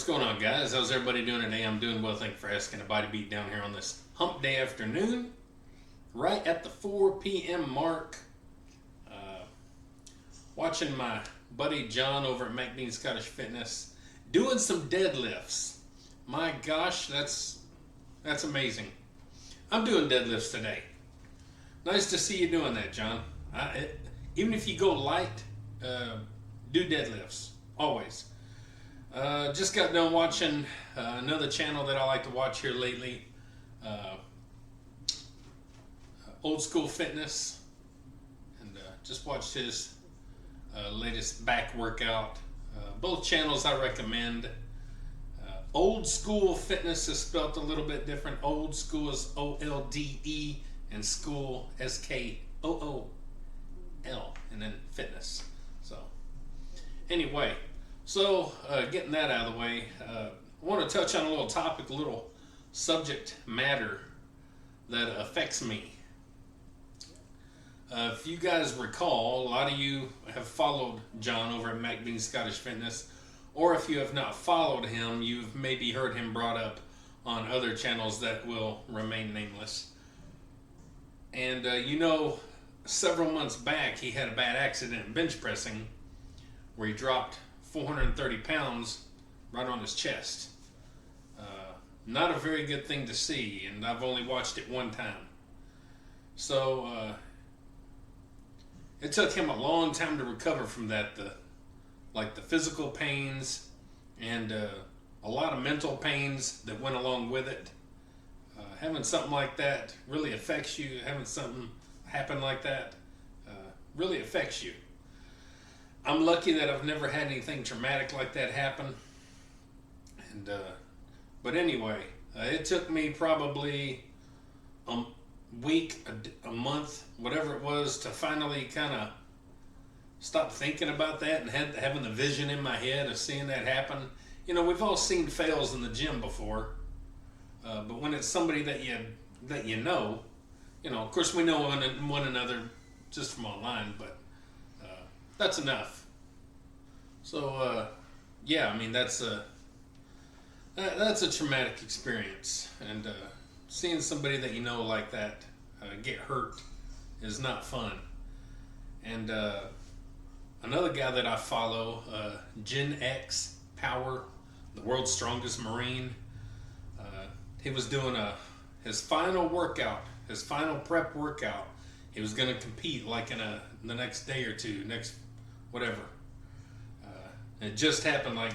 going on, guys? How's everybody doing today? I'm doing well, thank you for asking. A body beat down here on this hump day afternoon, right at the 4 p.m. mark. Watching my buddy John over at McBean Scottish Fitness doing some deadlifts. My gosh, that's amazing. I'm doing deadlifts today. Nice to see you doing that, John. Even if you go light, do deadlifts, always. Just got done watching another channel that I like to watch here lately, Old School Fitness, and just watched his latest back workout. Both channels I recommend. Old School Fitness is spelled a little bit different. Old School is O-L-D-E and School S-K-O-O-L, and then Fitness. So anyway, getting that out of the way, I want to touch on a little topic, a little subject matter that affects me. If you guys recall, a lot of you have followed John over at McBean Scottish Fitness, or if you have not followed him, you've maybe heard him brought up on other channels that will remain nameless. And several months back, he had a bad accident bench pressing where he dropped 430 pounds right on his chest. Not a very good thing to see, and I've only watched it one time. So it took him a long time to recover from that, the physical pains and a lot of mental pains that went along with it. Having something like that really affects you. Having something happen like that really affects you. I'm lucky that I've never had anything traumatic like that happen. And but anyway, it took me probably a week, a month, whatever it was, to finally kind of stop thinking about that and having the vision in my head of seeing that happen. You know, we've all seen fails in the gym before, but when it's somebody that you know, of course we know one another just from online, but that's enough. So yeah, I mean that's a traumatic experience, and seeing somebody that you know like that get hurt is not fun. And another guy that I follow, Gen X Power, the world's strongest Marine, he was doing his final workout, his final prep workout. He was going to compete like in the next day or two, next whatever. It just happened like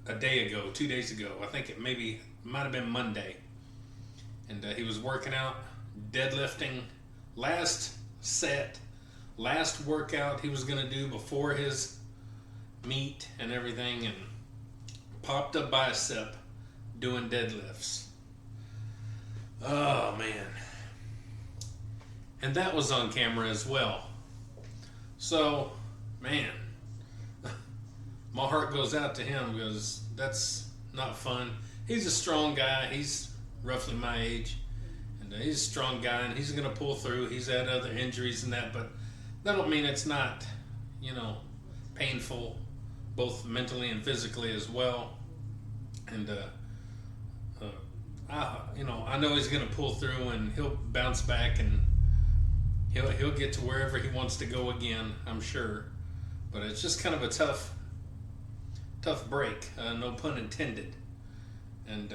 a day ago, 2 days ago. I think it might have been Monday. And he was working out, deadlifting, last workout he was going to do before his meet and everything, and popped a bicep doing deadlifts. Oh man. And that was on camera as well. So, man, my heart goes out to him because that's not fun. He's a strong guy. He's roughly my age. And he's a strong guy, and he's going to pull through. He's had other injuries and that, but that don't mean it's not, painful, both mentally and physically as well. And, I know he's going to pull through, and he'll bounce back, and he'll get to wherever he wants to go again, I'm sure. But it's just kind of a tough break, no pun intended. And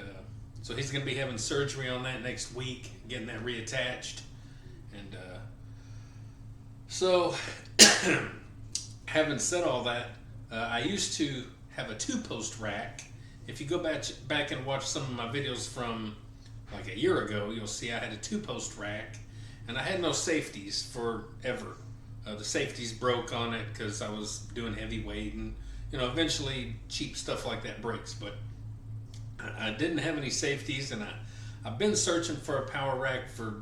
so he's going to be having surgery on that next week, getting that reattached. And so having said all that, I used to have a 2-post rack. If you go back and watch some of my videos from like a year ago, you'll see I had a 2-post rack, and I had no safeties forever. The safeties broke on it because I was doing heavy weight, and eventually cheap stuff like that breaks. But I didn't have any safeties, and I've been searching for a power rack for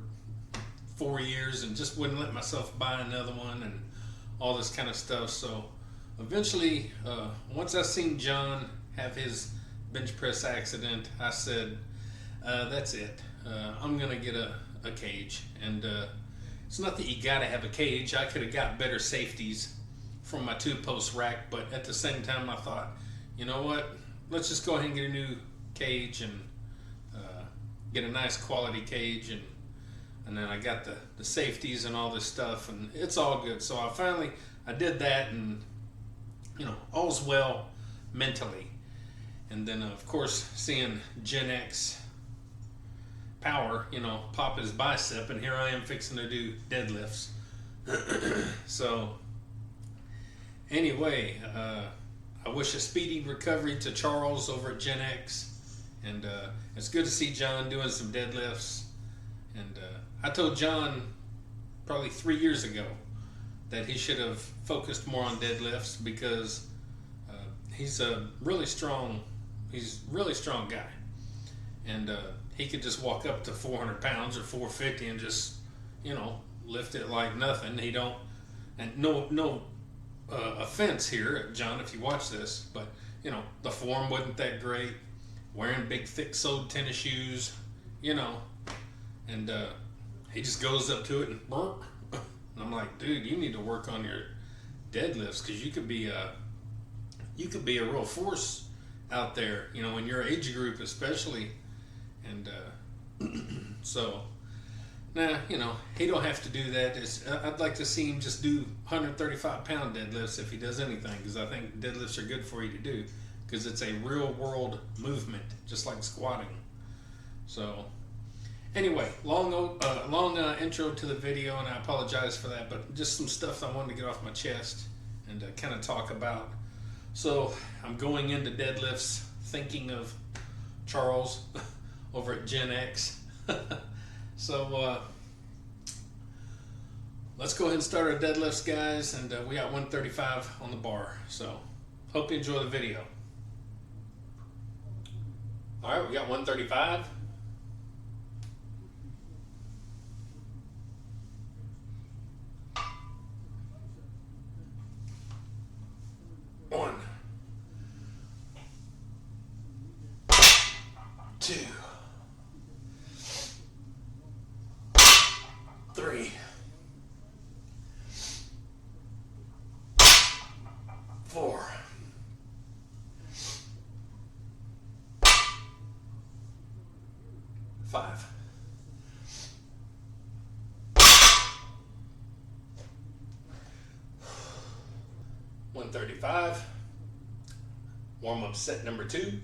4 years and just wouldn't let myself buy another one and all this kind of stuff. So eventually, once I seen John have his bench press accident, I said, that's it. I'm gonna get a cage. And it's not that you gotta have a cage. I could have got better safeties from my 2-post rack, but at the same time I thought, you know what, let's just go ahead and get a new cage and get a nice quality cage, and then I got the safeties and all this stuff, and it's all good. So I did that, and all's well mentally. And then of course seeing Gen X Power, pop his bicep, and here I am fixing to do deadlifts. So anyway, I wish a speedy recovery to Charles over at Gen X, and it's good to see John doing some deadlifts. And I told John probably 3 years ago that he should have focused more on deadlifts, because he's a really strong guy, and he could just walk up to 400 pounds or 450 and just lift it like nothing. He don't, and no offense here, John, if you watch this, but the form wasn't that great, wearing big thick soled tennis shoes, and he just goes up to it and burp. And I'm like, dude, you need to work on your deadlifts, because you could be a real force out there, in your age group especially. And so now, he don't have to do that. I'd like to see him just do 135 pound deadlifts if he does anything, because I think deadlifts are good for you to do, because it's a real world movement, just like squatting. So anyway, long intro to the video, and I apologize for that, but just some stuff I wanted to get off my chest and kind of talk about. So I'm going into deadlifts thinking of Charles over at Gen X. So let's go ahead and start our deadlifts, guys, and we got 135 on the bar. So hope you enjoy the video. All right, we got 135. One, two, three, four, five, 135. Warm up set number 2.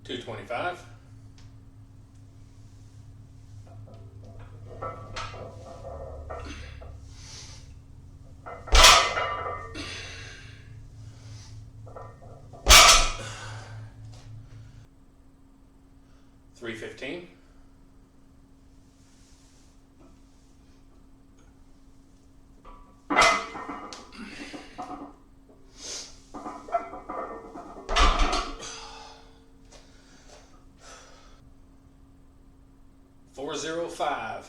$225. $315. $405.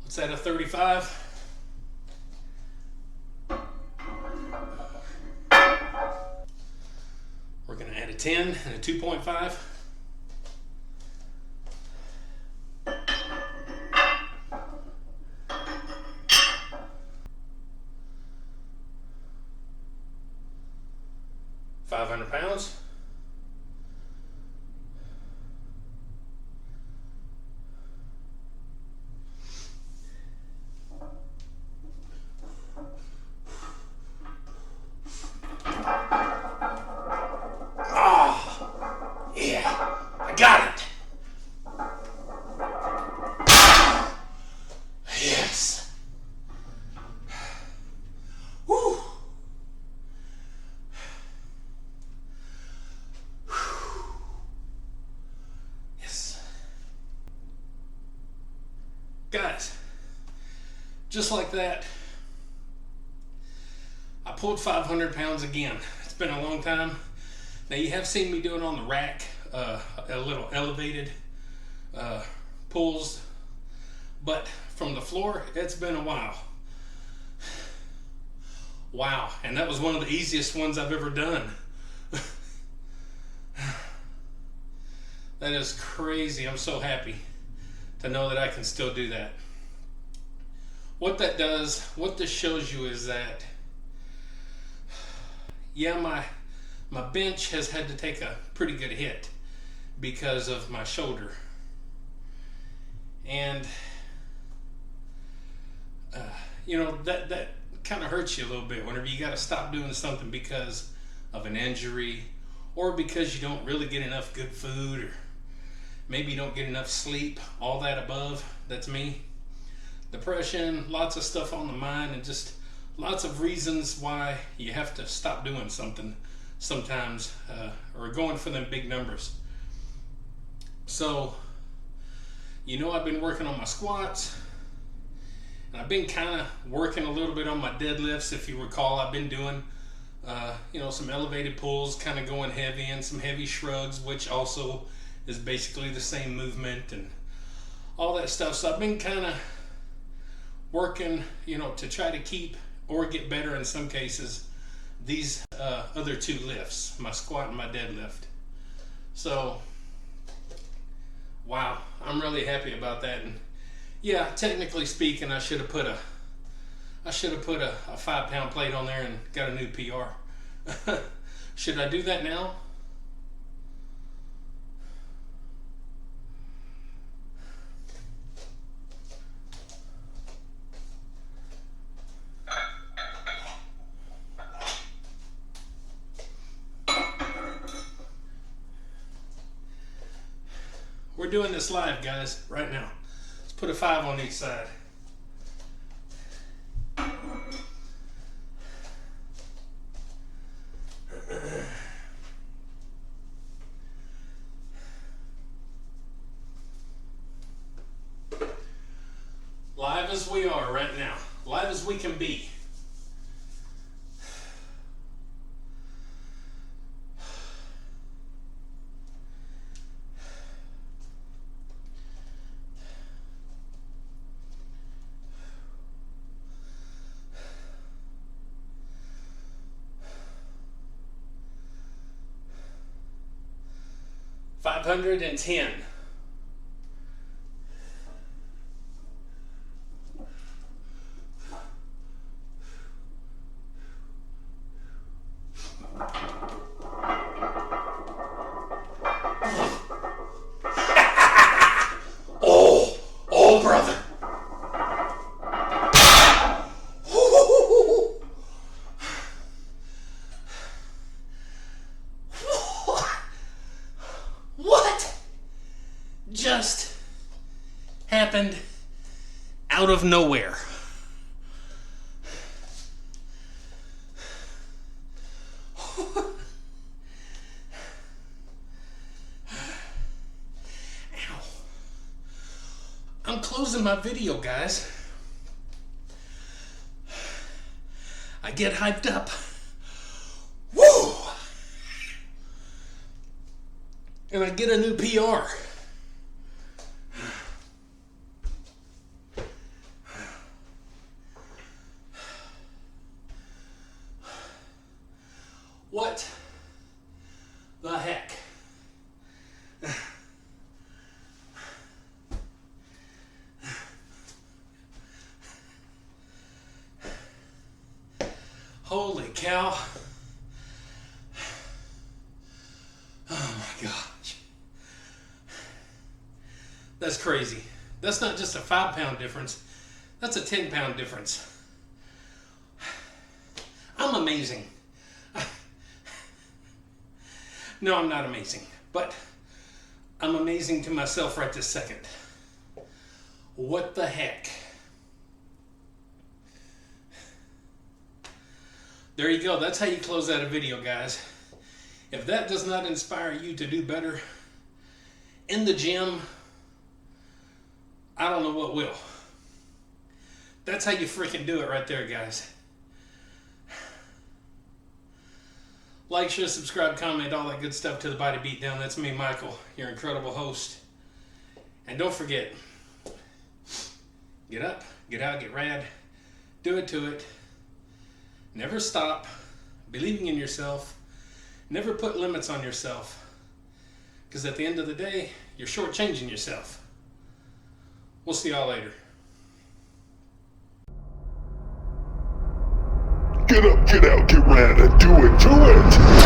Let's add a 35. We're going to add a 10 and a 2.5. £500. Oh, yeah, I got it. Yes. Guys, just like that, I pulled 500 pounds again. It's been a long time. Now you have seen me do it on the rack, a little elevated pulls, but from the floor, it's been a while. Wow, and that was one of the easiest ones I've ever done. That is crazy. I'm so happy to know that I can still do that. What that does, what this shows you is that, yeah, my bench has had to take a pretty good hit because of my shoulder. And, you know, that kind of hurts you a little bit whenever you got to stop doing something because of an injury, or because you don't really get enough good food, or maybe you don't get enough sleep, all that above. That's me. Depression, lots of stuff on the mind, and just lots of reasons why you have to stop doing something sometimes, or going for them big numbers. So, you know, I've been working on my squats, and I've been kind of working a little bit on my deadlifts. If you recall, I've been doing you know, some elevated pulls, kind of going heavy, and some heavy shrugs, which also is basically the same movement and all that stuff. So I've been kind of working, you know, to try to keep or get better in some cases these other two lifts, my squat and my deadlift. So wow, I'm really happy about that. And yeah, technically speaking, I should have put a 5-pound plate on there and got a new PR. Should I do that now? We're doing this live, guys, right now. Let's put a 5 on each side. Live as we are right now. Live as we can be. $510. Oh, brother. What just happened out of nowhere? I'm closing my video, guys. I get hyped up. Woo! And I get a new PR. What the heck? Holy cow. Oh my gosh. That's crazy. That's not just a 5-pound difference. That's a 10-pound difference. I'm amazing. No, I'm not amazing, but I'm amazing to myself right this second. What the heck? There you go. That's how you close out a video, guys. If that does not inspire you to do better in the gym, I don't know what will. That's how you freaking do it right there, guys. Like, share, subscribe, comment, all that good stuff to the Body Beatdown. That's me, Michael, your incredible host. And don't forget, get up, get out, get rad. Do it to it. Never stop believing in yourself. Never put limits on yourself. Because at the end of the day, you're shortchanging yourself. We'll see y'all later. Get up, get out, get rad, and do it, do it!